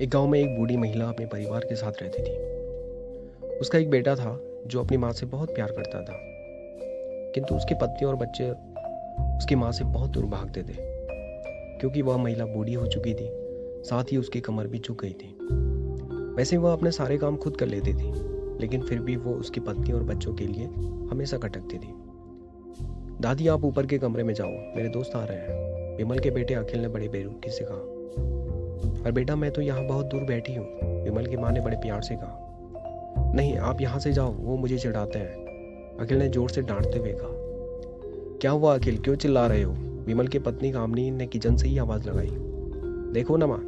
एक गांव में एक बूढ़ी महिला अपने परिवार के साथ रहती थी। उसका एक बेटा था जो अपनी माँ से बहुत प्यार करता था, किंतु उसकी पत्नी और बच्चे उसकी माँ से बहुत दूर भागते थे क्योंकि वह महिला बूढ़ी हो चुकी थी। साथ ही उसकी कमर भी झुक गई थी। वैसे वह अपने सारे काम खुद कर लेती थी, लेकिन फिर भी वो उसकी पत्नी और बच्चों के लिए हमेशा खटकती थी। दादी, आप ऊपर के कमरे में जाओ, मेरे दोस्त आ रहे हैं, विमल के बेटे अखिल ने बड़ी बेरुखी से कहा। पर बेटा, मैं तो यहाँ बहुत दूर बैठी हूँ, विमल की माँ ने बड़े प्यार से कहा। नहीं, आप यहाँ से जाओ, वो मुझे चिढ़ाते हैं, अखिल ने जोर से डांटते हुए कहा। क्या हुआ अखिल, क्यों चिल्ला रहे हो? विमल की पत्नी कामनी ने किचन से ही आवाज लगाई। देखो ना माँ,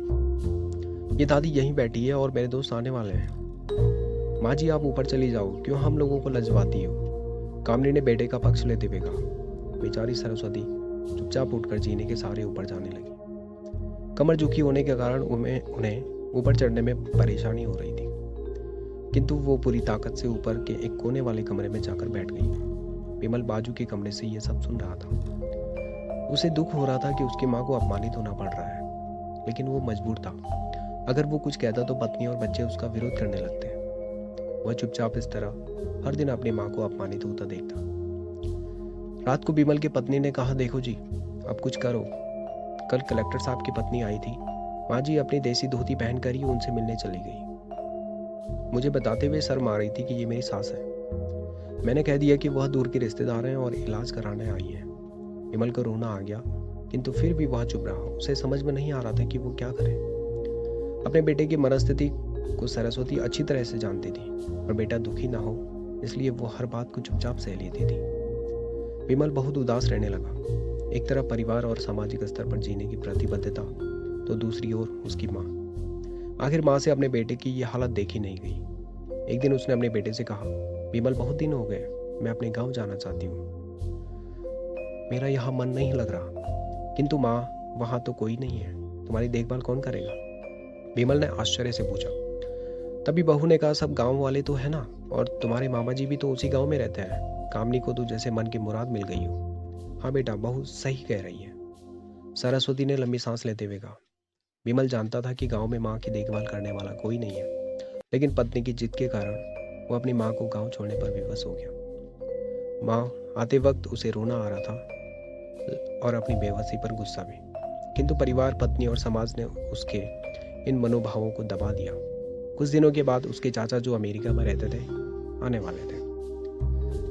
ये दादी यहीं बैठी है और मेरे दोस्त आने वाले हैं। माँ जी, आप ऊपर चली जाओ, क्यों हम लोगों को लजवाती हो? कामनी ने बेटे का पक्ष लेते हुए कहा। बेचारी सरस्वती चुपचाप उठकर जीने के सहारे ऊपर जाने लगी। कमर झुकी होने के कारण उन्हें ऊपर चढ़ने में परेशानी हो रही थी, किंतु वो पूरी ताकत से ऊपर के एक कोने वाले कमरे में जाकर बैठ गई। विमल बाजू के कमरे से ये सब सुन रहा था। उसे दुख हो रहा था कि उसकी माँ को अपमानित होना पड़ रहा है, लेकिन वो मजबूर था। अगर वो कुछ कहता तो पत्नी और बच्चे उसका विरोध करने लगते। वह चुपचाप इस तरह हर दिन अपनी माँ को अपमानित होता देखता। रात को विमल की पत्नी ने कहा, देखो जी, अब कुछ करो। कल कलेक्टर साहब की पत्नी आई थी। माँ जी अपनी देसी धोती पहनकर ही उनसे मिलने चली गई। मुझे बताते हुए शर्म आ रही थी कि ये मेरी सास है। मैंने कह दिया कि वह दूर के रिश्तेदार हैं और इलाज कराने आई है। विमल को रोना आ गया, किंतु फिर भी वह चुप रहा। उसे समझ में नहीं आ रहा था कि वो क्या करे। अपने बेटे की मनस्थिति को सरस्वती अच्छी तरह से जानती थी, और बेटा दुखी ना हो इसलिए वो हर बात को चुपचाप सह लेती थी। विमल बहुत उदास रहने लगा। एक तरफ परिवार और सामाजिक स्तर पर जीने की प्रतिबद्धता, तो दूसरी ओर उसकी माँ। आखिर माँ से अपने बेटे की यह हालत देखी नहीं गई। एक दिन उसने अपने बेटे से कहा, विमल, बहुत दिन हो गए, मैं अपने गांव जाना चाहती हूँ। मेरा यहाँ मन नहीं लग रहा। किंतु माँ, वहाँ तो कोई नहीं है, तुम्हारी देखभाल कौन करेगा? विमल ने आश्चर्य से पूछा। तभी बहू ने कहा, सब गांव वाले तो है ना, और तुम्हारे मामा जी भी तो उसी गांव में रहते हैं। कामनी को तो जैसे मन की मुराद मिल गई हो। हाँ बेटा, बहू सही कह रही है, सरस्वती ने लंबी सांस लेते हुए कहा। विमल जानता था कि गांव में माँ की देखभाल करने वाला कोई नहीं है, लेकिन पत्नी की जिद के कारण वो अपनी माँ को गांव छोड़ने पर विवश हो गया। माँ आते वक्त उसे रोना आ रहा था और अपनी बेबसी पर गुस्सा भी, किंतु परिवार, पत्नी और समाज ने उसके इन मनोभावों को दबा दिया। कुछ दिनों के बाद उसके चाचा, जो अमेरिका में रहते थे, आने वाले थे।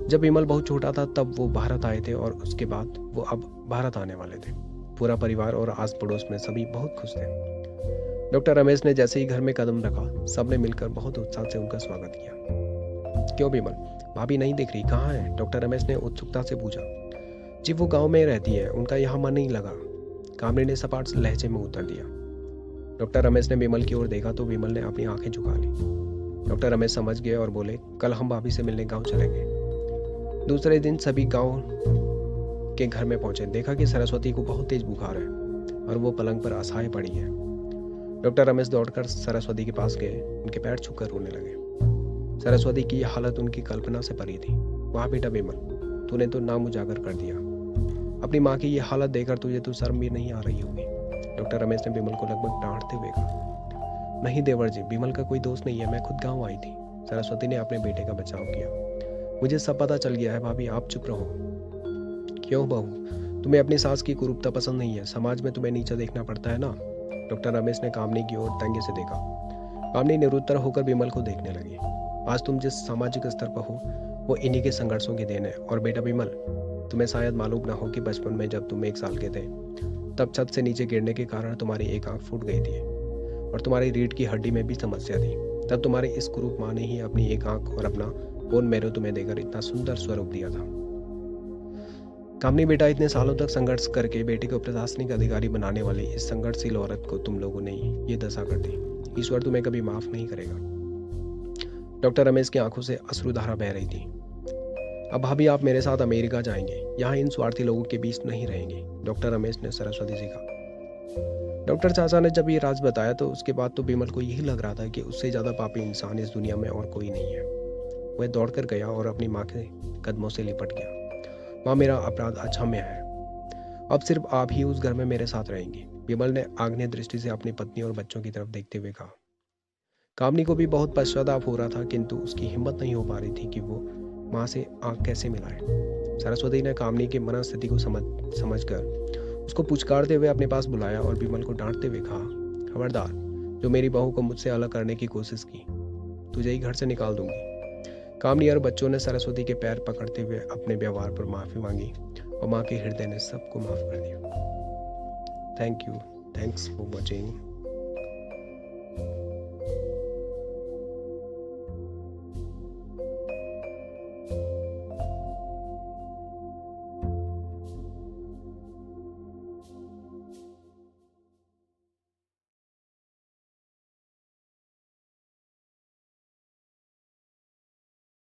जब विमल बहुत छोटा था तब वो भारत आए थे, और उसके बाद वो अब भारत आने वाले थे। पूरा परिवार और आस पड़ोस में सभी बहुत खुश थे। डॉक्टर रमेश ने जैसे ही घर में कदम रखा, सबने मिलकर बहुत उत्साह से उनका स्वागत किया। क्यों विमल, भाभी नहीं दिख रही, कहाँ है? डॉक्टर रमेश ने उत्सुकता से पूछा। जी, वो गाँव में रहती है, उनका यहाँ मन नहीं लगा, कामनी ने सपाट लहजे में उत्तर दिया। डॉक्टर रमेश ने विमल की ओर देखा तो विमल ने अपनी आंखें झुका ली। डॉक्टर रमेश समझ गए और बोले, कल हम भाभी से मिलने गाँव चलेंगे। दूसरे दिन सभी गांव के घर में पहुंचे। देखा कि सरस्वती को बहुत तेज बुखार है और वो पलंग पर असहाय पड़ी है। डॉक्टर रमेश दौड़कर सरस्वती के पास गए, उनके पैर छूकर रोने लगे। सरस्वती की यह हालत उनकी कल्पना से परी थी। वाह बेटा विमल, तूने तो नाम उजागर कर दिया। अपनी माँ की यह हालत देखकर तुझे तो शर्म भी नहीं आ रही होगी। डॉक्टर रमेश ने विमल को लगभग डांटते हुए कहा। नहीं देवर जी, विमल का कोई दोस्त नहीं है, मैं खुद गाँव आई थी। सरस्वती ने अपने बेटे का बचाव किया। मुझे सब पता चल गया है भाभी, आप चुप रहो। क्यों बहू, तुम्हें अपनी सास की कुरूपता पसंद नहीं है? समाज में तुम्हें नीचा देखना पड़ता है ना? डॉक्टर रमेश ने कामनी की ओर तंगे से देखा। कामनी निरुत्तर होकर विमल को देखने लगी। आज तुम जिस सामाजिक स्तर पर हो वो इन्हीं के संघर्षों की देन है। और बेटा विमल, तुम्हें शायद मालूम ना हो कि बचपन में जब तुम 1 साल के थे तब छत से नीचे गिरने के कारण तुम्हारी एक आंख फूट गई थी और तुम्हारी रीढ़ की हड्डी में भी समस्या थी। तब तुम्हारी इस कुरूप माँ ने ही अपनी एक आंख और अपना बोन मैरो तुम्हें देकर इतना सुंदर स्वरूप दिया था। कामनी बेटा, इतने सालों तक संघर्ष करके बेटे को प्रशासनिक अधिकारी बनाने वाली इस संघर्षशील औरत को तुम लोगों ने ये दशा कर दी। ईश्वर तुम्हें कभी माफ नहीं करेगा। डॉक्टर रमेश की आंखों से अश्रुधारा बह रही थी। अब भाभी, आप मेरे साथ अमेरिका जाएंगे, यहाँ इन स्वार्थी लोगों के बीच नहीं रहेंगे, डॉक्टर रमेश ने सरस्वती से कहा। डॉक्टर चाचा ने जब ये राज बताया तो उसके बाद तो विमल को यही लग रहा था कि उससे ज्यादा पापी इंसान इस दुनिया में और कोई नहीं है। वह दौड़कर गया और अपनी माँ के कदमों से लिपट गया। माँ, मेरा अपराध अक्षम्य है। अब सिर्फ आप ही उस घर में मेरे साथ रहेंगी। विमल ने आग्नेय दृष्टि से अपनी पत्नी और बच्चों की तरफ देखते हुए कहा। कामनी को भी बहुत पश्चाताप हो रहा था, किंतु उसकी हिम्मत नहीं हो पा रही थी कि वो माँ से आंख कैसे मिलाए। सरस्वती ने कामनी की मनस्थिति को समझकर उसको पुचकारते हुए अपने पास बुलाया और विमल को डांटते हुए कहा, खबरदार, जो मेरी बहू को मुझसे अलग करने की कोशिश की, तुझे ही घर से निकाल दूंगी। कामनी और बच्चों ने सरस्वती के पैर पकड़ते हुए अपने व्यवहार पर माफी मांगी और माँ के हृदय ने सबको माफ कर दिया। Thank you. Thanks for watching.